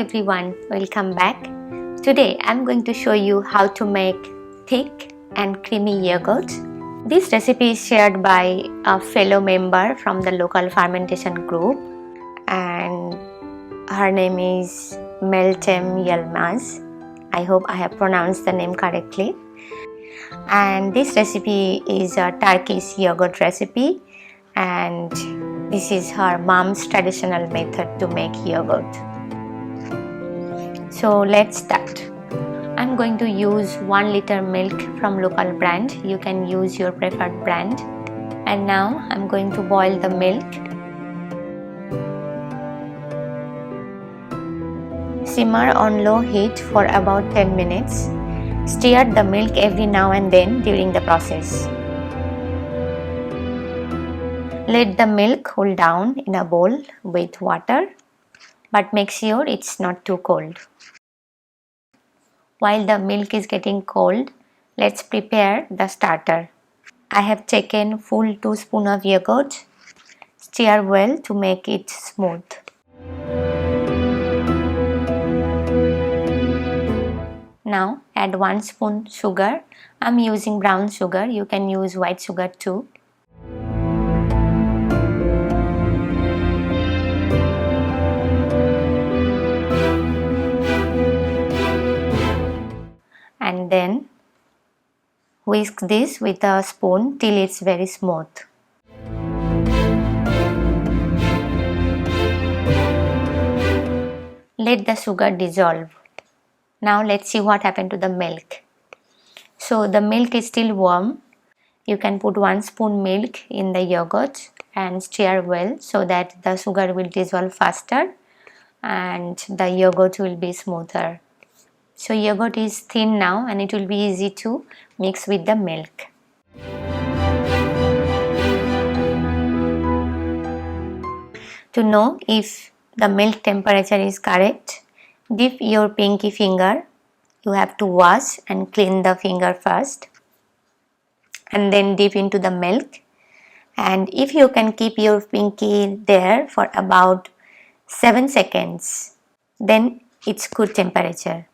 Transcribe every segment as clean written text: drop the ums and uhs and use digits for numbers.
everyone, welcome back. Today I'm going to show you how to make thick and creamy yogurt. This recipe is shared by a fellow member from the local fermentation group and her name is Meltem Yilmaz. I hope I have pronounced the name correctly. And this recipe is a Turkish yogurt recipe and this is her mom's traditional method to make yogurt. So let's start. I'm going to use 1 liter milk from local brand. You can use your preferred brand. And now I'm going to boil the milk. Simmer on low heat for about 10 minutes. Stir the milk every now and then during the process. Let the milk cool down in a bowl with water, but make sure it's not too cold. While the milk is getting cold, let's prepare the starter. I have taken full 2 spoons of yogurt. Stir well to make it smooth. Now add 1 spoon sugar. I'm using brown sugar. You can use white sugar too. And then whisk this with a spoon till it's very smooth. Let the sugar dissolve. Now let's see what happened to the milk. So the milk is still warm. You can put 1 spoon milk in the yogurt and stir well so that the sugar will dissolve faster and the yogurt will be smoother. So yogurt is thin now and it will be easy to mix with the milk. To know if the milk temperature is correct, dip your pinky finger. You have to wash and clean the finger first and then dip into the milk. And if you can keep your pinky there for about 7 seconds, then it's good temperature.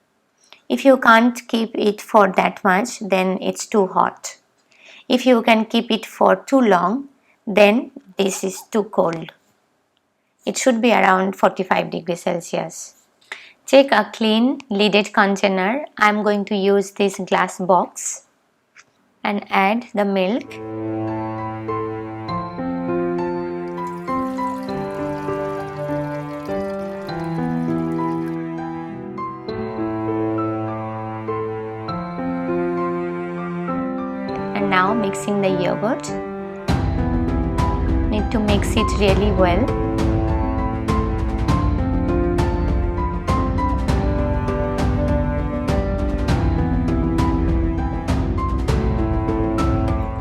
If you can't keep it for that much, then it's too hot. If you can keep it for too long, then this is too cold. It should be around 45 degrees Celsius. Take a clean lidded container. I'm going to use this glass box and add the milk. And now mixing the yogurt. Need to mix it really well.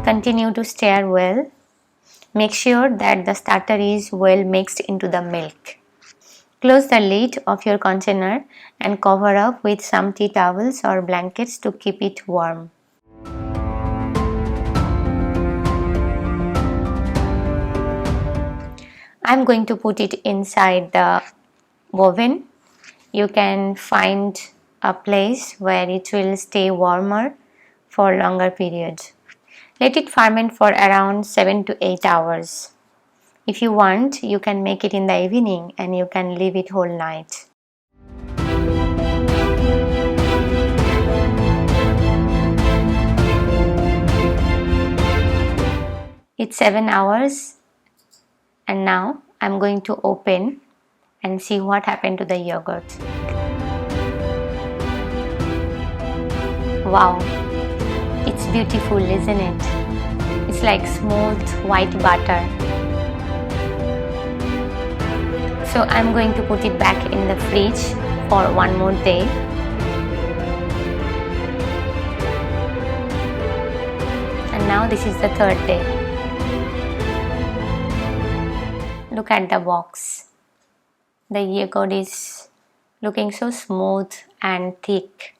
Continue to stir well. Make sure that the starter is well mixed into the milk. Close the lid of your container and cover up with some tea towels or blankets to keep it warm. I'm going to put it inside the oven. You can find a place where it will stay warmer for longer periods. Let it ferment for around 7 to 8 hours. If you want, you can make it in the evening and you can leave it whole night. It's 7 hours and now I'm going to open and see what happened to the yogurt. Wow! It's beautiful, isn't it? It's like smooth white butter. So I'm going to put it back in the fridge for 1 more day. And now this is the 3rd day. Look at the box. The yogurt is looking so smooth and thick.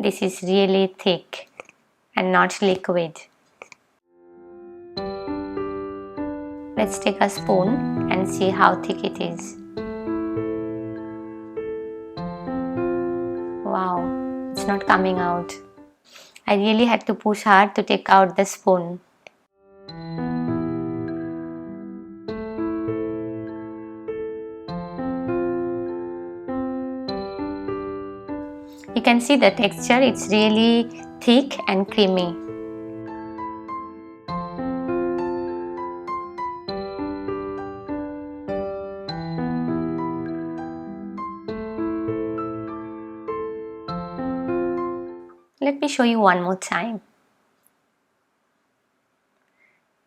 This is really thick and not liquid. Let's take a spoon and see how thick it is. Wow, it's not coming out. I really had to push hard to take out the spoon. You can see the texture, it's really thick and creamy. Let me show you one more time.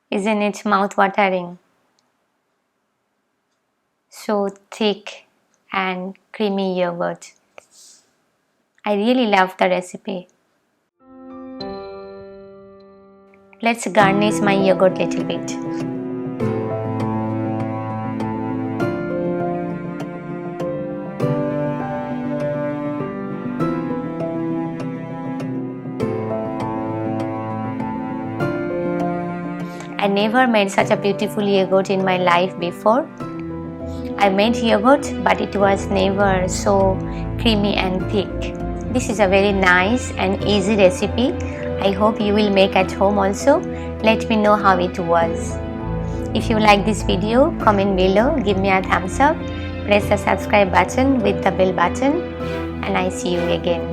Isn't it mouth-watering? So thick and creamy yogurt. I really love the recipe. Let's garnish my yogurt a little bit. I never made such a beautiful yogurt in my life before. I made yogurt, but it was never so creamy and thick. This is a very nice and easy recipe. I hope you will make at home also. Let me know how it was. If you like this video, comment below, give me a thumbs up, press the subscribe button with the bell button, and I see you again.